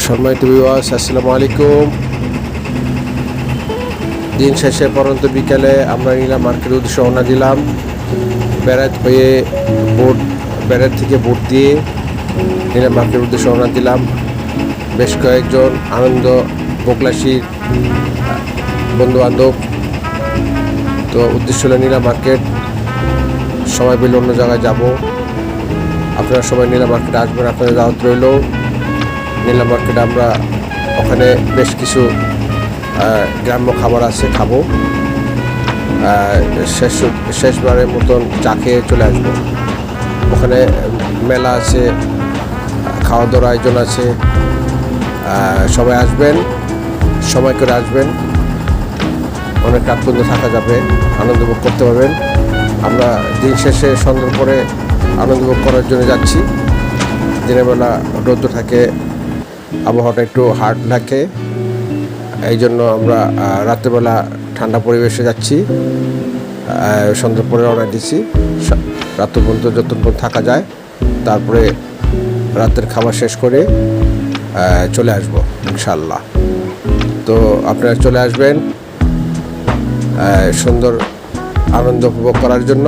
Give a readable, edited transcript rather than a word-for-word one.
সম্মানিত ভিউয়ার্স, আসসালামু আলাইকুম। দিন শেষে পরন্ত বিকেলে আমরা নীলা মার্কেটের উদ্দেশ্যে রওনা দিলাম। বেড়াত হয়ে বেড়াত থেকে বোট দিয়ে নীলা মার্কেটের উদ্দেশ্যে রওনা দিলাম। বেশ কয়েকজন আনন্দ বকলাসীর বন্ধুবান্ধব। তো উদ্দেশ্য হলো নীলা মার্কেট, সময় পেলে অন্য জায়গায় যাব। আপনারা সবাই নীলা মার্কেটে আসবেন, আপনাদের দাওয়াত রইল। নীলা মার্কেটে আমরা ওখানে বেশ কিছু গ্রাম্য খাবার আছে, খাবো। শেষবারের মতন চা খেয়ে চলে আসবো। ওখানে মেলা আছে, খাওয়া দাওয়ার আয়োজন আছে। সবাই আসবেন, সময় করে আসবেন। অনেক রাত পর্যন্ত থাকা যাবে, আনন্দ উপভোগ করতে পারবেন। আমরা দিন শেষে সন্ধ্যার পরে আনন্দ উপভোগ করার জন্য যাচ্ছি। দিনের বেলা রৌদ্র থাকে, আবহাওয়াটা একটু হার্ড থাকে, এই জন্য আমরা রাত্রেবেলা ঠান্ডা পরিবেশে যাচ্ছি। সন্ধ্যার পরে রওনা দিচ্ছি, রাত্র পর্যন্ত যতক্ষণ থাকা যায়। তারপরে রাতের খাবার শেষ করে চলে আসবো ইনশাল্লাহ। তো আপনারা চলে আসবেন সুন্দর আনন্দ উপভোগ করার জন্য।